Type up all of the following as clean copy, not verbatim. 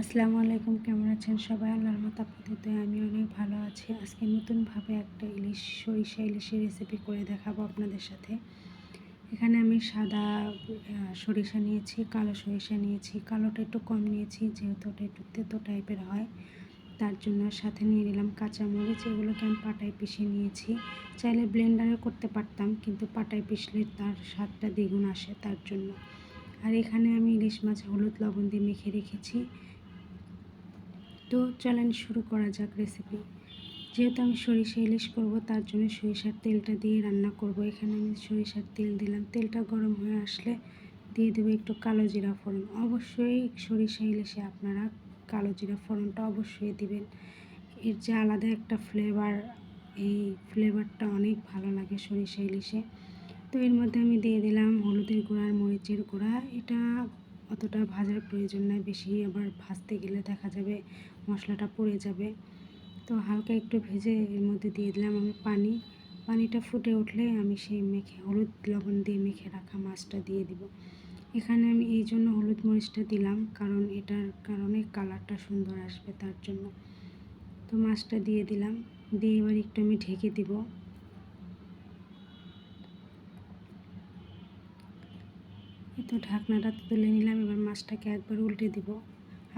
আসসালামু আলাইকুম, কেমন আছেন সবাই? আল্লাহর মতো আপনাদের আমি অনেক ভালো আছি। আজকে নতুনভাবে একটা সরিষা ইলিশের রেসিপি করে দেখাবো আপনাদের সাথে। এখানে আমি সাদা সরিষা নিয়েছি, কালো সরিষা নিয়েছি। কালোটা একটু কম নিয়েছি যেহেতু ওটা একটু তেতো টাইপের হয়, তার জন্য সাথে নিয়ে নিলাম কাঁচামরিচ। এগুলোকে আমি পাটায় পিষে নিয়েছি। চাইলে ব্লেন্ডারে করতে পারতাম, কিন্তু পাটায় পিষলে তার স্বাদটা দ্বিগুণ আসে, তার জন্য। আর এখানে আমি ইলিশ মাছ হলুদ লবণ দিয়ে মেখে রেখেছি। তো চলেন শুরু করা যাক রেসিপি। যেহেতু আমি সরিষা ইলিশ করব, তার জন্য সরিষার তেলটা দিয়ে রান্না করব। এখানে আমি সরিষার তেল দিলাম। তেলটা গরম হয়ে আসলে দিয়ে দেবো একটু কালো জিরা ফোড়ন। অবশ্যই সরিষা ইলিশে আপনারা কালো জিরা ফোড়নটা অবশ্যই দিবেন। এর যে আলাদা একটা ফ্লেভার, এই ফ্লেভারটা অনেক ভালো লাগে সরিষা ইলিশে। তো এর মধ্যে আমি দিয়ে দিলাম হলুদের গুঁড়া আর মরিচের গুঁড়া। এটা অতটা ভাজার প্রয়োজন নয়, বেশি আবার ভাজতে গেলে দেখা যাবে মশলাটা পুড়ে যাবে। তো হালকা একটু ভেজে এর মধ্যে দিয়ে দিলাম আমি পানি। পানিটা ফুটে উঠলে আমি সেই হলুদ লবণ দিয়ে মেখে রাখা মাছটা দিয়ে দিব। এখানে আমি এই জন্য হলুদ মরিচটা দিলাম, কারণ এটার কারণে কালারটা সুন্দর আসবে, তার জন্য। তো মাছটা দিয়ে দিলাম, দিয়ে এবার একটু আমি ঢেকে দিব। তো ঢাকনাটা তুলে নিলাম। এবার মাছটাকে একবার উল্টে দিব।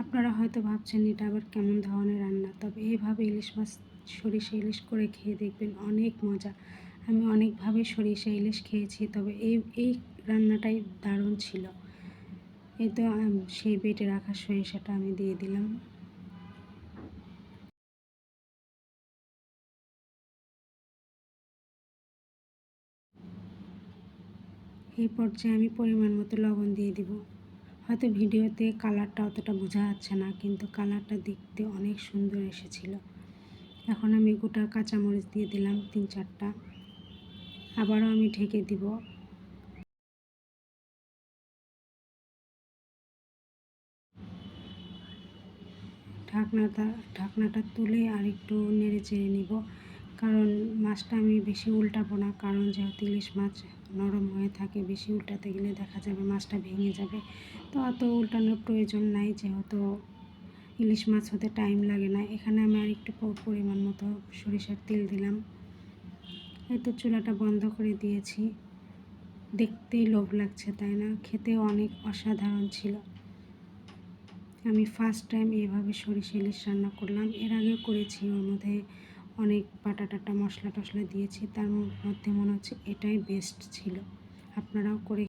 আপনারা হয়তো ভাবছেন এটা আবার কেমন ধরনের রান্না, তবে এইভাবে ইলিশ মাছ সরিষা ইলিশ করে খেয়ে দেখবেন, অনেক মজা। আমি অনেকভাবে সরিষা ইলিশ খেয়েছি, তবে এই রান্নাটাই দারুণ ছিল। এই তো সেই বেটে রাখা সরিষাটা আমি দিয়ে দিলাম। এই পর্যায়ে আমি পরিমাণ মতো লবণ দিয়ে দিব। হয়তো ভিডিওতে কালারটা অতটা বোঝা যাচ্ছে না, কিন্তু কালারটা দেখতে অনেক সুন্দর এসেছিল। এখন আমি গোটা কাঁচামরিচ দিয়ে দিলাম 3-4টা। আবারও আমি ঢেকে দিব। ঢাকনাটা তুলে আর একটু নেড়ে চেড়ে নিব, কারণ মাছটা আমি বেশি উল্টাবো না, কারণ যেহেতু ইলিশ মাছ নরম হয়ে থাকে, বেশি উল্টাতে গেলে দেখা যাবে মাছটা ভেঙে যাবে। তো অত উল্টানোর প্রয়োজন নাই, যেহেতু ইলিশ মাছ হতে টাইম লাগে না। এখানে আমি আর একটু পরিমাণ মতো সরিষার তেল দিলাম। এই তো চুলাটা বন্ধ করে দিয়েছি। দেখতেই লোভ লাগছে, তাই না? খেতেও অনেক অসাধারণ ছিল। আমি ফার্স্ট টাইম এভাবে সরিষা ইলিশ রান্না করলাম। এর আগেও করেছি, ওর মধ্যে অনেক বাটা টাটা মশলা টশলা দিয়েছি, তার মধ্যে মনে হচ্ছে এটাই বেস্ট ছিল। আপনারাও করে